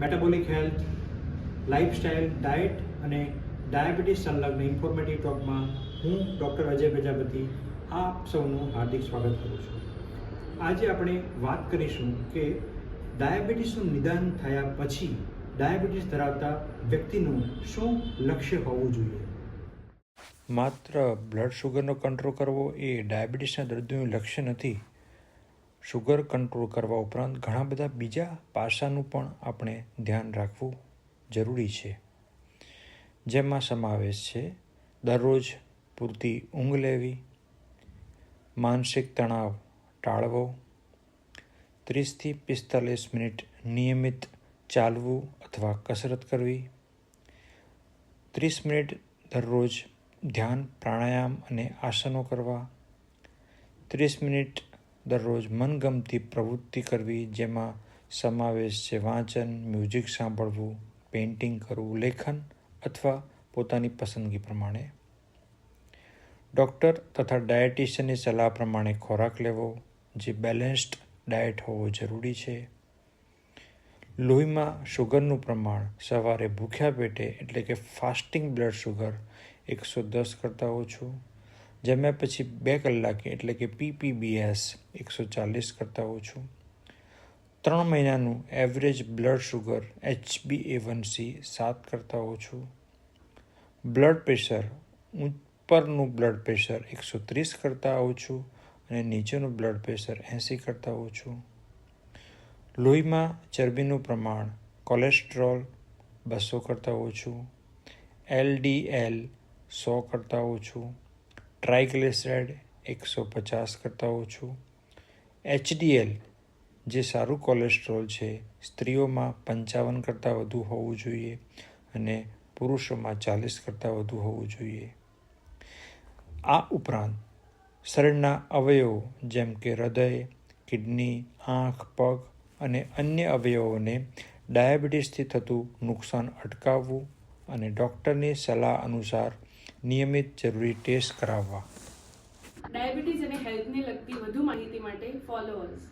Metabolic health, lifestyle, diet અને diabetes સંલગ્ન informative ટોકમાં હું ડૉક્ટર અજય પ્રજાપતિ આપ સૌનું હાર્દિક સ્વાગત કરું છું. આજે આપણે વાત કરીશું કે ડાયાબિટીસનું નિદાન થયા પછી ડાયાબિટીસ ધરાવતા વ્યક્તિનું શું લક્ષ્ય હોવું જોઈએ. માત્ર બ્લડ શુગરનો કંટ્રોલ કરવો એ ડાયાબિટીસના દર્દીનું લક્ષ્ય નથી. શુગર કંટ્રોલ કરવા ઉપરાંત ઘણા બધા બીજા પાસાનું પણ આપણે ધ્યાન રાખવું જરૂરી છે, જેમાં સમાવેશ છે દરરોજ પૂરતી ઊંઘ લેવી, માનસિક તણાવ ટાળવો, 30થી 45 મિનિટ નિયમિત ચાલવું અથવા કસરત કરવી, 30 મિનિટ દરરોજ ધ્યાન, પ્રાણાયામ અને આસનો કરવા, 30 મિનિટ દરરોજ મનગમતી પ્રવૃત્તિ કરવી, જેમાં સમાવેશ છે વાંચન, મ્યુઝિક સાંભળવું, પેઇન્ટિંગ કરવું, લેખન અથવા પોતાની પસંદગી પ્રમાણે, ડૉક્ટર તથા ડાયટિશિયનની સલાહ પ્રમાણે ખોરાક લેવો, જે બેલેન્સ્ડ ડાયટ હોવો જરૂરી છે. લોહીમાં શુગરનું પ્રમાણ સવારે ભૂખ્યા પેટે એટલે કે ફાસ્ટિંગ બ્લડ શુગર 110 કરતાં ઓછું, જમ્યા પછી 2 કલાકે એટલે કે PPBS 140 કરતાં ઓછું, 3 મહિનાનું એવરેજ બ્લડ શુગર HbA1c 7 કરતાં ઓછું, બ્લડ પ્રેશર ઉપરનું બ્લડ પ્રેશર 130 કરતાં ઓછું અને નીચેનું બ્લડ પ્રેશર 80 કરતાં ઓછું, લોહીમાં ચરબીનું પ્રમાણ કોલેસ્ટ્રોલ 200 કરતાં ઓછું, LDL 100 કરતાં ઓછું, ટ્રાઇગ્લિસરાઇડ 150 કરતાં ઓછું, HDL જે સારું કોલેસ્ટ્રોલ છે સ્ત્રીઓમાં 55 કરતાં વધુ હોવું જોઈએ અને પુરુષોમાં 40 કરતાં વધુ હોવું જોઈએ. આ ઉપરાંત શરીરના અવયવો જેમ કે હૃદય, કિડની, આંખ, પગ અને અન્ય અવયવોને ડાયાબિટીસથી થતું નુકસાન અટકાવવું અને ડૉક્ટરની સલાહ અનુસાર નિયમિત જરૂરી ટેસ્ટ કરાવવા. ડાયાબિટીસ અને હેલ્થને લગતી વધુ માહિતી માટે ફોલો અસ.